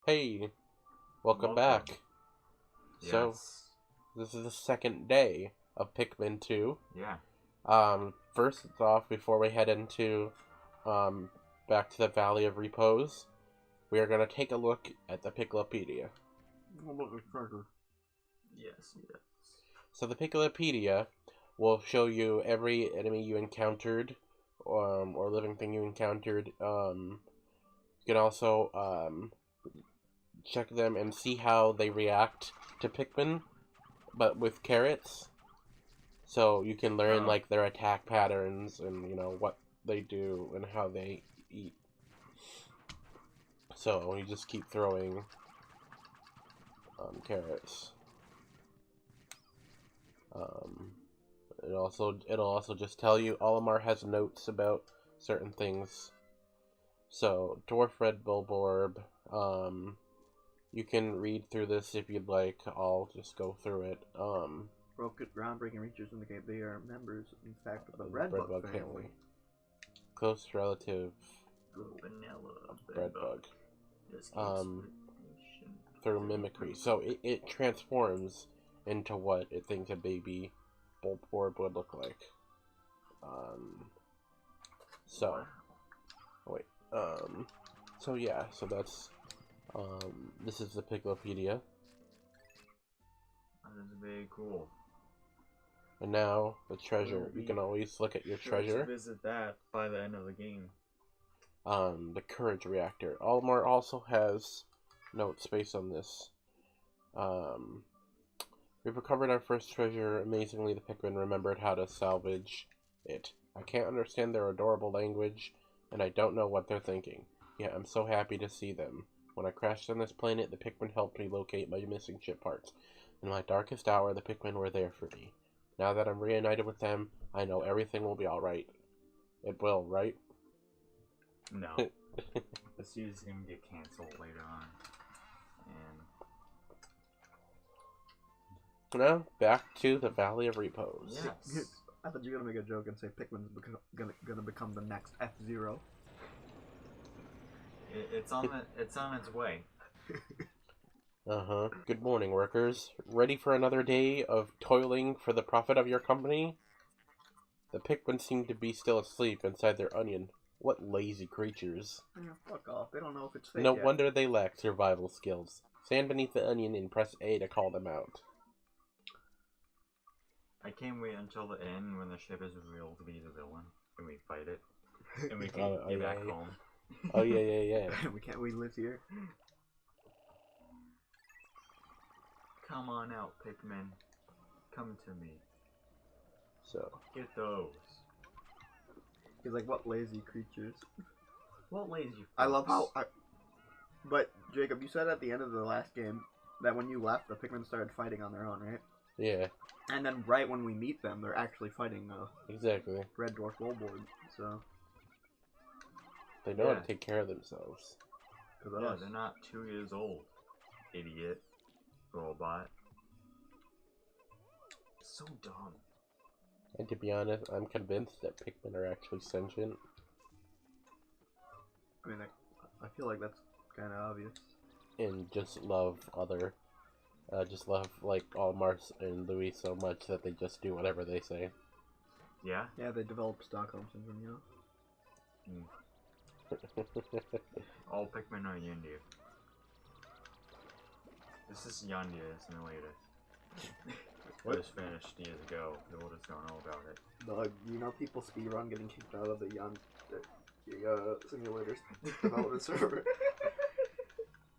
Hey, welcome back. So, Yes. this is the second day of Pikmin 2. Yeah. First off, before we head into, back to the Valley of Repose, we are going to take a look at the Piclopedia. Yes. So the Piclopedia will show you every enemy you encountered, or living thing you encountered. You can also, check them and see how they react to Pikmin, but with carrots. So you can learn like their attack patterns and what they do and how they eat. So you just keep throwing carrots. It'll also just tell you Olimar has notes about certain things. So Dwarf Red Bulborb, you can read through this if you'd like. I'll just go through it. Groundbreaking creatures indicate they are members, in fact, of the breadbug family. Close relative. Vanilla Breadbug. Through mimicry. So it transforms into what it thinks a baby Bulborb would look like. So yeah, so that's this is the Piclopedia. That is very cool. And now the treasure. You can always look at your treasure. Visit that by the end of the game. The courage reactor. Olimar also has notes based on this. We've recovered our first treasure. Amazingly, the Pikmin remembered how to salvage it. I can't understand their adorable language, and I don't know what they're thinking. Yet I'm so happy to see them. When I crashed on this planet, the Pikmin helped me locate my missing ship parts. In my darkest hour, the Pikmin were there for me. Now that I'm reunited with them, I know everything will be alright. It will, right? No. The series is gonna get canceled later on. And now, back to the Valley of Repose. Yes. I thought you were gonna make a joke and say Pikmin's gonna become the next F-Zero. It's on its way. Good morning, workers. Ready for another day of toiling for the profit of your company? The Pikmin seem to be still asleep inside their onion. What lazy creatures. Yeah, fuck off. They don't know if it's fake No yet. wonder they lack survival skills. Stand beneath the onion and press A to call them out. I can't wait until the end when the ship is revealed to be the villain and we fight it and we can get back home. Oh yeah. we live here? Come on out, Pikmin. Come to me. So get those. He's like, what lazy creatures? What lazy folks? I love how But, Jacob, you said at the end of the last game that when you left, the Pikmin started fighting on their own, right? Yeah. And then right when we meet them, they're actually fighting exactly. Red Dwarf Bulborb, so... They know how to take care of themselves. Yeah, they're not 2 years old. Idiot. Robot. So dumb. And to be honest, I'm convinced that Pikmin are actually sentient. I mean, I feel like that's kind of obvious. And just love like Mars and Louis so much that they just do whatever they say. Yeah? Yeah, they develop Stockholm Syndrome, you know? All Pikmin are Yondir. This is Yondir simulator. It was finished years ago. People just don't know about it. Dog, you know people speedrun getting kicked out of the simulators development server.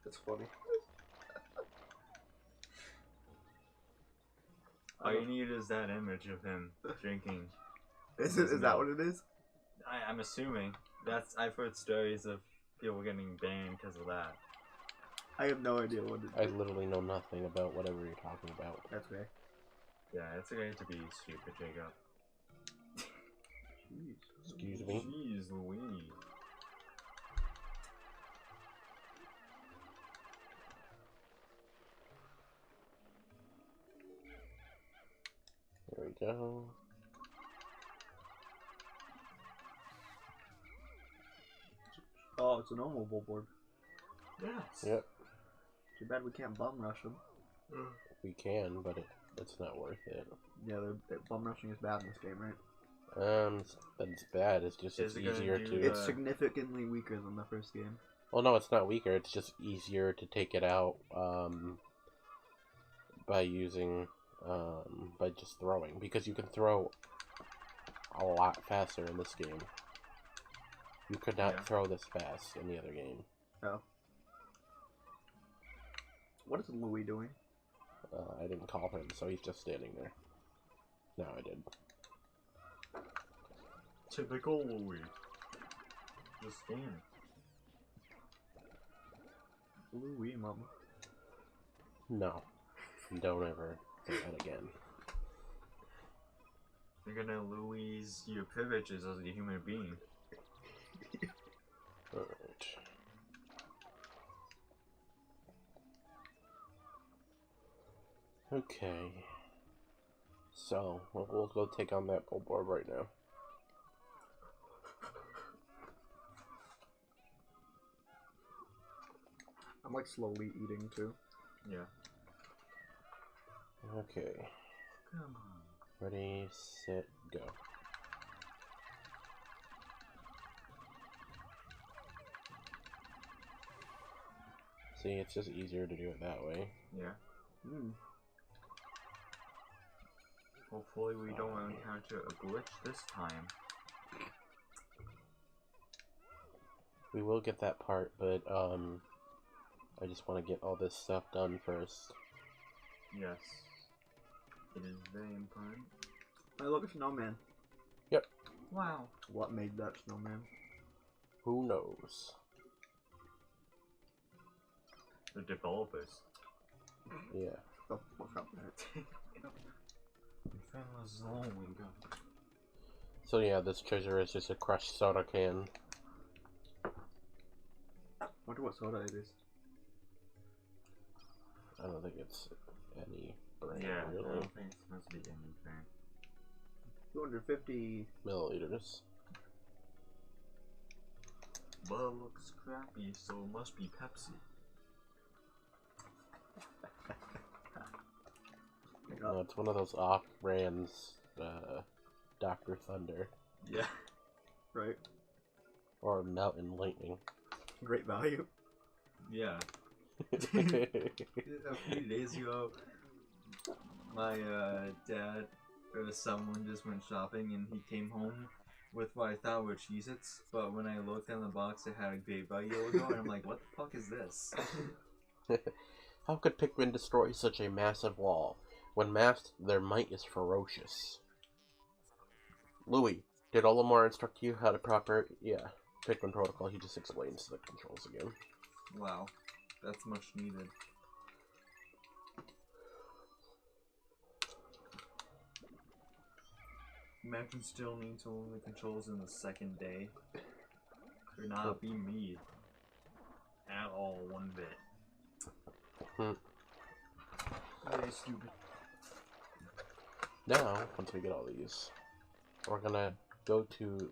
It's funny. All you need is that image of him drinking. Is that what it is? I'm assuming. I've heard stories of people getting banned because of that. I have no idea what it is. I literally know nothing about whatever you're talking about. That's okay. Yeah, it's okay to be stupid, Jacob. Jeez. Excuse me? Jeez Louise. There we go. Oh, it's a normal Bulborb. Yes. Yep. Too bad we can't bum rush them. We can, but it's not worth it. Yeah, bum rushing is bad in this game, right? That's bad. It's just it's easier to. It's significantly weaker than the first game. Well, no, it's not weaker. It's just easier to take it out by using by just throwing, because you can throw a lot faster in this game. You could not throw this fast in the other game. Oh. What is Louis doing? I didn't call him, so he's just standing there. No, I did. Typical Louis. Just stand. Louis, mama. No. Don't ever say that again. You're gonna lose your privileges as a human being. Alright. Okay. So, we'll go take on that billboard right now. I'm like slowly eating too. Yeah. Okay. Come on. Ready, set, go. See, it's just easier to do it that way. Yeah. Hmm. Hopefully we don't encounter a glitch this time. We will get that part, but I just want to get all this stuff done first. Yes. It is very important. Hey, look, a snowman. Yep. Wow. What made that snowman? Who knows? The developers. Yeah. The fuck up there. So yeah, this treasure is just a crushed soda can. Wonder what soda it is. I don't think it's any brand, Yeah, really. I don't think it's supposed to be anything. 250 milliliters. But it looks crappy, so it must be Pepsi. No, it's one of those off-brands, Dr. Thunder. Yeah. Right. Or Mountain Lightning. Great value. Yeah. A few days ago, my dad or someone just went shopping and he came home with what I thought were Cheez-Its, but when I looked on the box it had a Great Value logo and I'm like, what the fuck is this? How could Pikmin destroy such a massive wall? When masked, their might is ferocious. Louis, did Olimar instruct you how to Yeah, Pikmin protocol, he just explains the controls again. Wow, that's much needed. Imagine still needing to learn the controls in the second day. Could not be me. At all, one bit. Very stupid. Now, once we get all these, we're gonna go to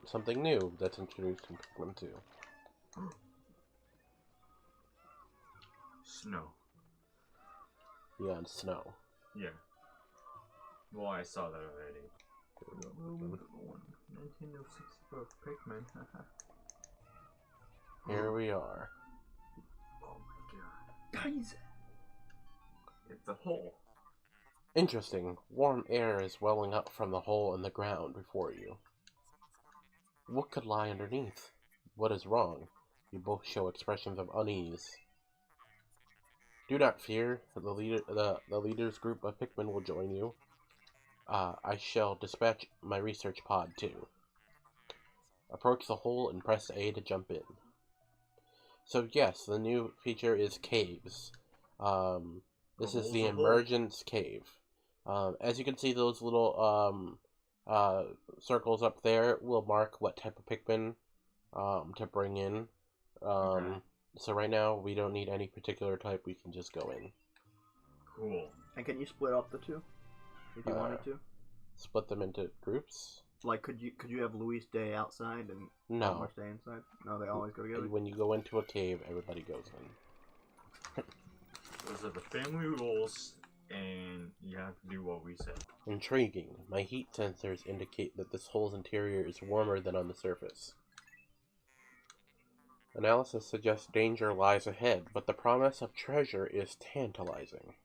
something new that's introduced in Pikmin 2. Snow. Yeah, and snow. Yeah. Well, I saw that already. Nintendo 64 Pikmin. Here we are. Oh my god. Guys! It's a hole. Interesting. Warm air is welling up from the hole in the ground before you. What could lie underneath? What is wrong? You both show expressions of unease. Do not fear. The leader's group of Pikmin will join you. I shall dispatch my research pod too. Approach the hole and press A to jump in. So yes, the new feature is caves. This is the emergence cave. As you can see, those little circles up there will mark what type of Pikmin to bring in. So right now, we don't need any particular type, we can just go in. Cool. And can you split up the two? If you wanted to? Split them into groups? Like, could you have Louis stay outside and Elmer stay inside? No, they always go together? When you go into a cave, everybody goes Those are the family rules, and you have to do what we say. Intriguing. My heat sensors indicate that this hole's interior is warmer than on the surface. Analysis suggests danger lies ahead, but the promise of treasure is tantalizing.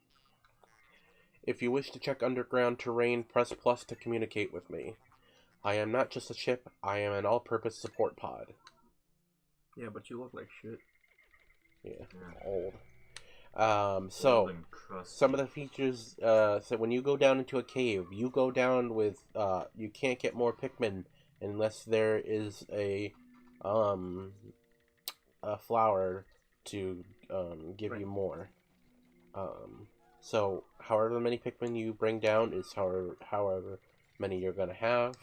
If you wish to check underground terrain, press plus to communicate with me. I am not just a ship, I am an all-purpose support pod. Yeah, but you look like shit. Yeah, old. So, some of the features, so when you go down into a cave, you go down with, you can't get more Pikmin unless there is a flower to, give you more. So, however many Pikmin you bring down is however many you're gonna have.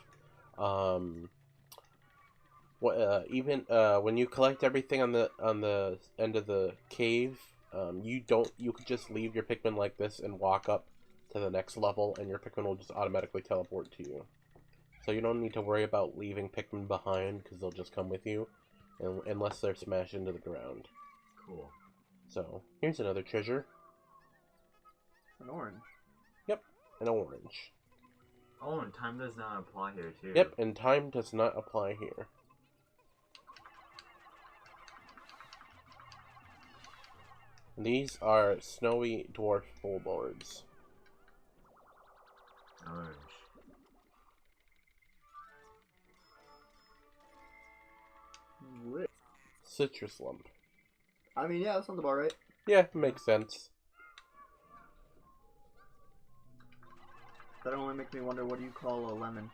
When you collect everything on the end of the cave, you could just leave your Pikmin like this and walk up to the next level, and your Pikmin will just automatically teleport to you. So you don't need to worry about leaving Pikmin behind, because they'll just come with you, unless they're smashed into the ground. Cool. So, here's another treasure. An orange. Yep, an orange. Oh, and time does not apply here, too. Yep, and time does not apply here. These are snowy dwarf bullboards. Orange. Lit. Citrus lump. I mean, yeah, that sounds about right. Yeah, makes sense. That only makes me wonder, what do you call a lemon?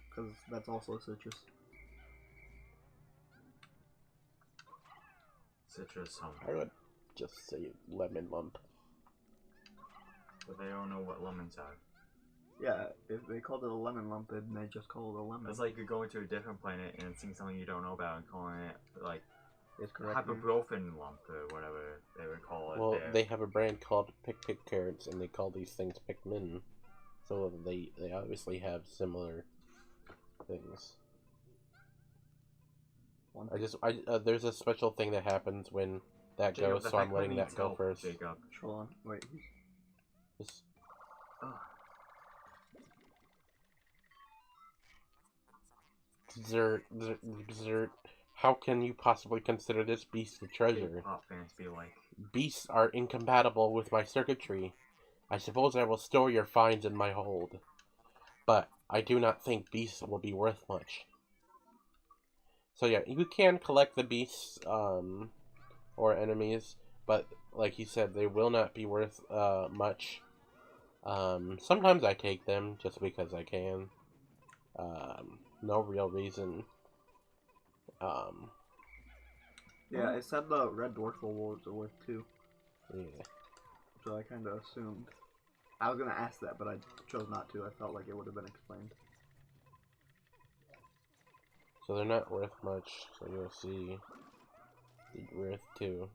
Because that's also citrus. Citrus hump. I would just say lemon lump. But they don't know what lemons are. Yeah, if they called it a lemon lump, then they just call it a lemon. It's like you're going to a different planet and seeing something you don't know about and calling it, like, It's correct. hyperbrofen lump or whatever they would call it. Well, there. they have a brand called Pick Carrots, and they call these things Pikmin. So they obviously have similar things. There's a special thing that happens when that Jacob, goes, so I'm letting that go first. Jacob. Hold on, wait. Just... Dessert. How can you possibly consider this beast a treasure? Pop fans be like. Beasts are incompatible with my circuitry. I suppose I will store your finds in my hold. But I do not think beasts will be worth much. So yeah, you can collect the beasts, or enemies, but like you said, they will not be worth, much. Sometimes I take them just because I can. No real reason. Yeah, it said the red dwarf rewards are worth 2. Yeah. So I kind of assumed. I was gonna ask that, but I chose not to. I felt like it would have been explained. So they're not worth much, so you'll see they're worth 2.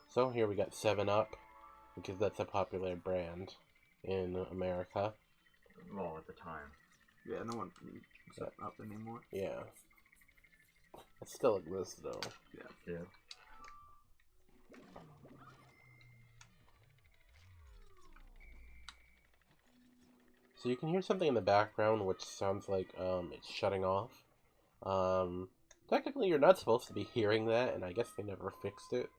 So here we got 7-Up, because that's a popular brand in America. Well, at the time. Yeah, no one needs 7-Up anymore. Yeah. It still exists though. Yeah. So you can hear something in the background which sounds like it's shutting off. Technically you're not supposed to be hearing that, and I guess they never fixed it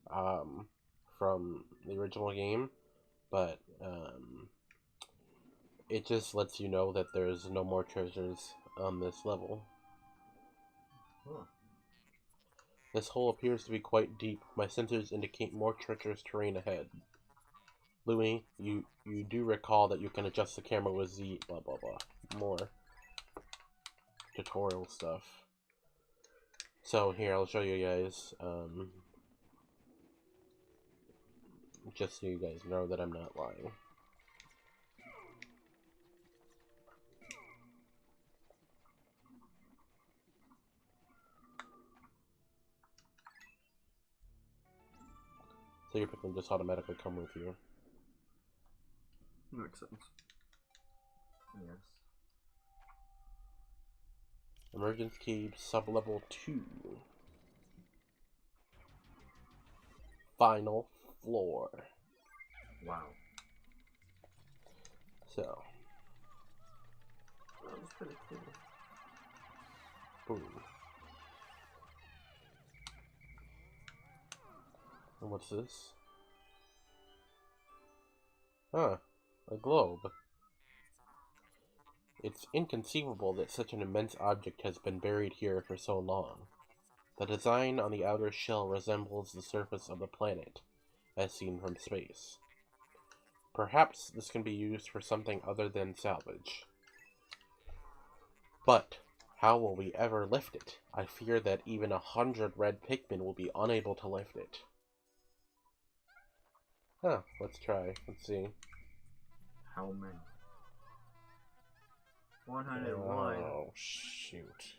from the original game, but it just lets you know that there's no more treasures on this level. Huh. This hole appears to be quite deep. My sensors indicate more treacherous terrain ahead. Louis, you do recall that you can adjust the camera with Z, blah blah blah. More tutorial stuff. So here, I'll show you guys, just so you guys know that I'm not lying. So your Pikmin just automatically come with you. Makes sense. Yes. Emergency sub-level 2. Final floor. Wow. So. That was pretty cool. Boom. And what's this? Huh. A globe. It's inconceivable that such an immense object has been buried here for so long. The design on the outer shell resembles the surface of the planet, as seen from space. Perhaps this can be used for something other than salvage. But how will we ever lift it? I fear that even 100 red Pikmin will be unable to lift it. Huh, let's try. Let's see. How many? 101. Oh, shoot.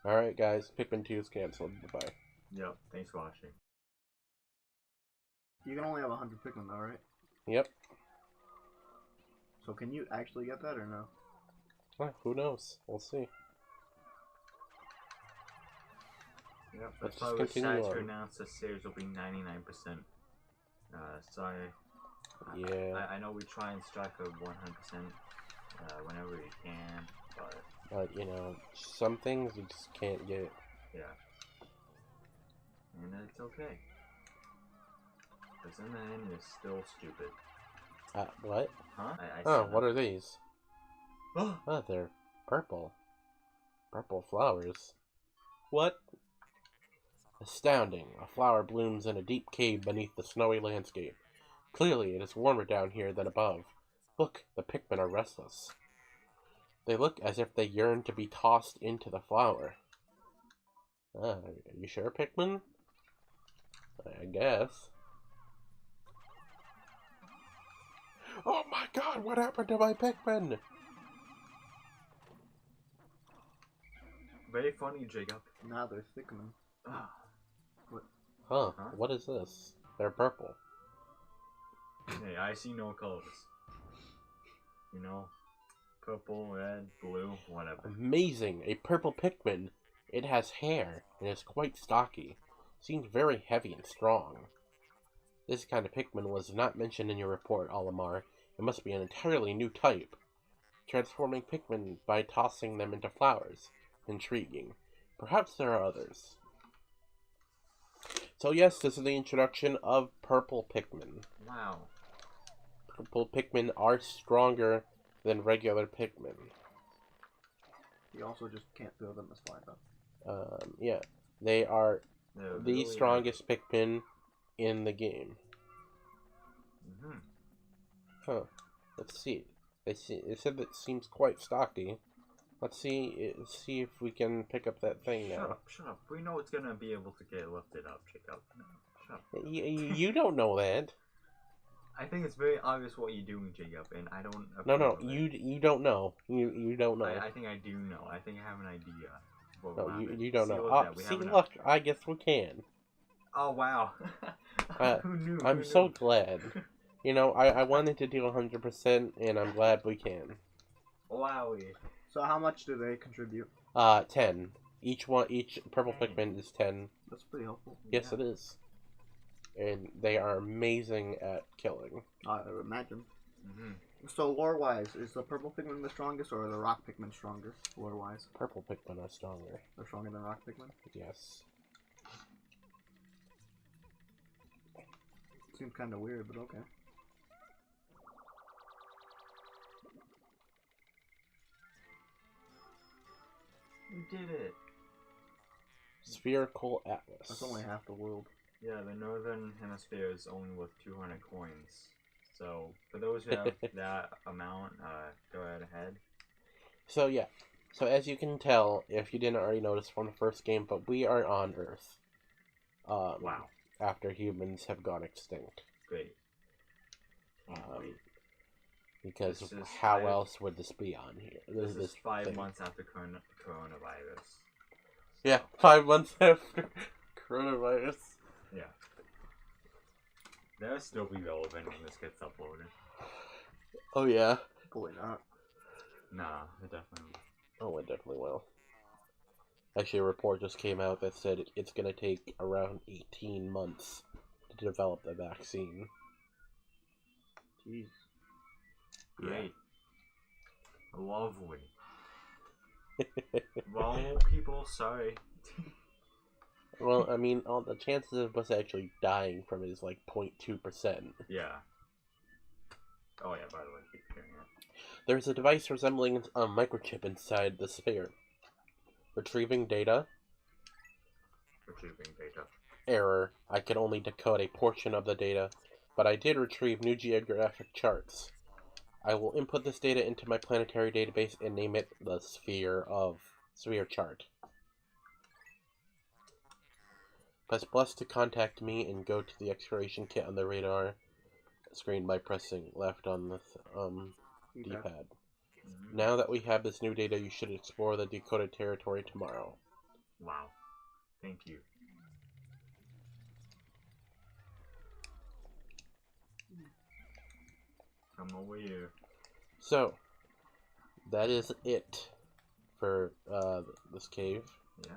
Alright, guys. Pikmin 2 is cancelled. Bye-bye. Yep, thanks for watching. You can only have 100 Pikmin though, right? Yep. So can you actually get that or no? Well, who knows? We'll see. Yep, Let's that's why just we're continue sad to on. announce the series will be 99%. Sorry. Yeah. I know we try and strike a 100% whenever we can, but You know, some things you just can't get. yeah. And it's okay. Because in the end, it's still stupid. What? Huh? Oh, what are these? Oh! Oh, they're purple. Purple flowers. What? Astounding. A flower blooms in a deep cave beneath the snowy landscape. Clearly, it is warmer down here than above. Look, the Pikmin are restless. They look as if they yearn to be tossed into the flower. Are you sure, Pikmin? I guess. Oh my god, what happened to my Pikmin? Very funny, Jacob. Nah, they're thickening. Ah. Huh, what is this? They're purple. Hey, I see no colors. You know, purple, red, blue, whatever. Amazing! A purple Pikmin. It has hair and is quite stocky. Seems very heavy and strong. This kind of Pikmin was not mentioned in your report, Olimar. It must be an entirely new type. Transforming Pikmin by tossing them into flowers. Intriguing. Perhaps there are others. So yes, this is the introduction of purple Pikmin. Wow. Purple Pikmin are stronger than regular Pikmin. You also just can't throw them as fly though. Yeah. They are They're the really strongest Pikmin in the game. Mm-hmm. Huh. Let's see. It said that it seems quite stocky. Let's see if we can pick up that thing now. Shut up. We know it's gonna be able to get lifted up, Jacob. Shut up. You don't know that. I think it's very obvious what you're doing, Jacob, and I don't No, approve of it. you don't know. You don't know. I think I do know. I think I have an idea. No, you don't know. See, Look, I guess we can. Oh, wow. Who knew? I'm so glad. You know, I wanted to do 100%, and I'm glad we can. Wowie. So how much do they contribute? 10. Each purple Pikmin is 10. That's pretty helpful. Yes, it is. And they are amazing at killing. I would imagine. Mm-hmm. So lore-wise, is the purple Pikmin the strongest, or are the rock Pikmin stronger, lore-wise? Purple Pikmin are stronger. They're stronger than rock Pikmin? Yes. Seems kind of weird, but okay. We did it. Spherical Atlas. That's only half the world. Yeah, the northern hemisphere is only worth 200 coins. So, for those who have that amount, go ahead. So, yeah. So, as you can tell, if you didn't already notice from the first game, but we are on Earth. Wow. After humans have gone extinct. Great. Wait. Because This is how 5 else would this be on here? This is 5 thing. months after coronavirus. Yeah, 5 months after coronavirus. Yeah. That'll still be relevant when this gets uploaded. Oh, yeah. Probably not. Nah, it definitely Oh, it definitely will. Actually, a report just came out that said it's going to take around 18 months to develop the vaccine. Jeez. Great. Lovely. Well, people, sorry. Well, I mean, the chances of us actually dying from it is like 0.2%. Yeah. Oh yeah, by the way, keep hearing it. There's a device resembling a microchip inside the sphere. Retrieving data. Retrieving data. Error. I can only decode a portion of the data, but I did retrieve new geographic charts. I will input this data into my planetary database and name it the Sphere chart. Press plus to contact me and go to the exploration kit on the radar screen by pressing left on the D-pad. Now that we have this new data, you should explore the decoded territory tomorrow. Wow. Thank you. Come over here. So, that is it for this cave. Yeah.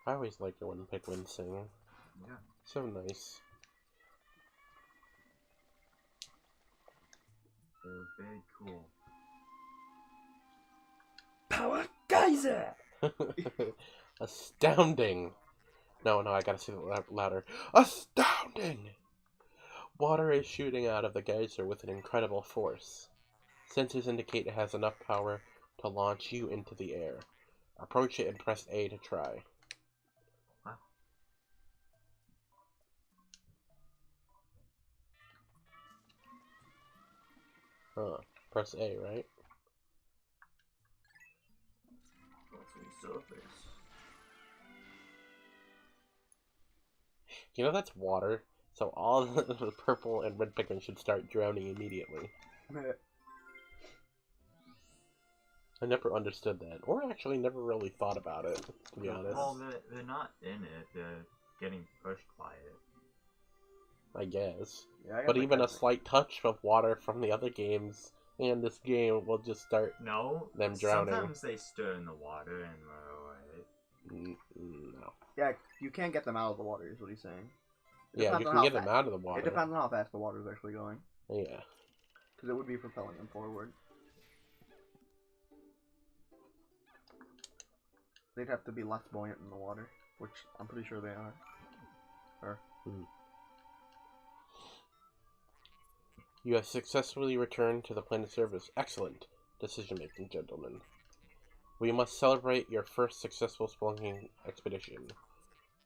I always like it when Pikmin sing. Yeah. So nice. They're very cool. Power Geyser! Astounding! No, I gotta say it louder. Astounding! Water is shooting out of the geyser with an incredible force. Sensors indicate it has enough power to launch you into the air. Approach it and press A to try. Huh? Huh. Press A, right? Surface. You know that's water, so all the purple and red Pikmin should start drowning immediately. I never understood that, or actually never really thought about it, to be honest. Well, they're not in it, they're getting pushed by it. I guess. Yeah, But even a slight touch of water from the other games and this game will just start them drowning. Sometimes they stir in the water and No. Yeah, you can't get them out of the water, is what he's saying. Yeah, you can get them out of the water. It depends on how fast the water is actually going. Yeah. Because it would be propelling them forward. They'd have to be less buoyant in the water, which I'm pretty sure they are. You have successfully returned to the planet surface. Excellent decision-making, gentlemen. We must celebrate your first successful spelunking expedition.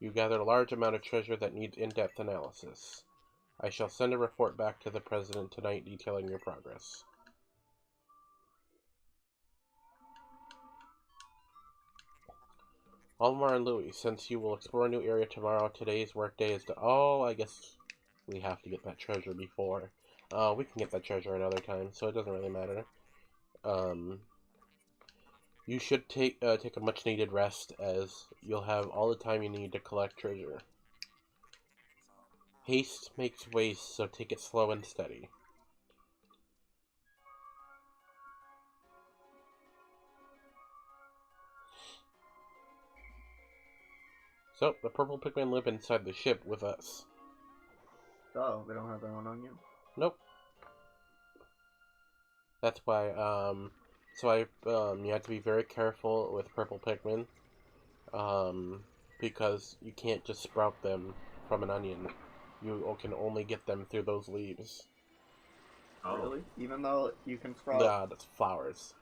You gathered a large amount of treasure that needs in-depth analysis. I shall send a report back to the President tonight detailing your progress. Almar and Louis, since you will explore a new area tomorrow, today's workday is to... Oh, I guess we have to get that treasure before. We can get that treasure another time, so it doesn't really matter. You should take a much-needed rest, as you'll have all the time you need to collect treasure. Haste makes waste, so take it slow and steady. So, the purple Pikmin live inside the ship with us. Oh, they don't have their own onion? Nope. That's why, you have to be very careful with purple Pikmin, because you can't just sprout them from an onion. You can only get them through those leaves. Oh. Really? Even though you can sprout... Yeah, that's flowers.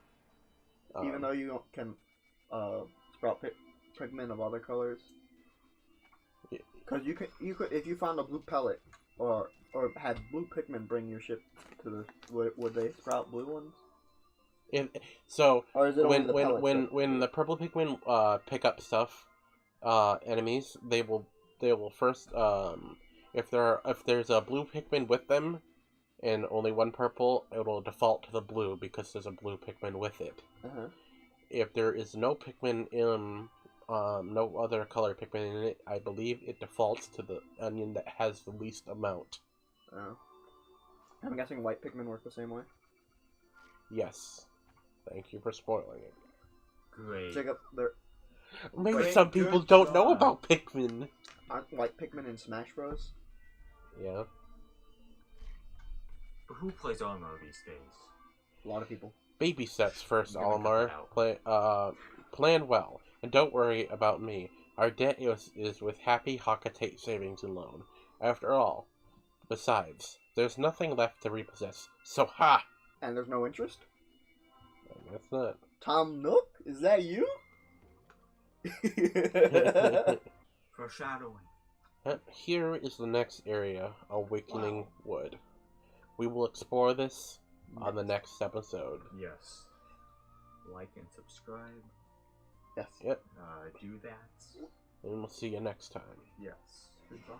Even though you can sprout Pikmin of other colors? Because you could, if you found a blue pellet, or had blue Pikmin bring your ship to the... Would they sprout blue ones? So or is it when the purple Pikmin pick up stuff, enemies, they will first if there's a blue Pikmin with them and only one purple, it will default to the blue because there's a blue Pikmin with it. Uh-huh. If there is no Pikmin in no other color Pikmin in it. I believe it defaults to the onion that has the least amount. Oh. I'm guessing white Pikmin work the same way. Yes. Thank you for spoiling it. Great. Jacob, there Maybe Great, some people good don't know job. about Pikmin. aren't white Pikmin in Smash Bros. Yeah. Who plays Armor these days? A lot of people. Baby steps first, I'm gonna cut Olimar. that out. Plan well, and don't worry about me. Our debt is with Happy Hakatate Savings and Loan. After all, besides, there's nothing left to repossess. So ha! And there's no interest. That's not. Tom Nook, is that you? Foreshadowing. Here is the next area, Awakening Wood. We will explore this on the next episode. Yes. Like and subscribe. Yes. Yep. Do that. And we'll see you next time. Yes. Goodbye.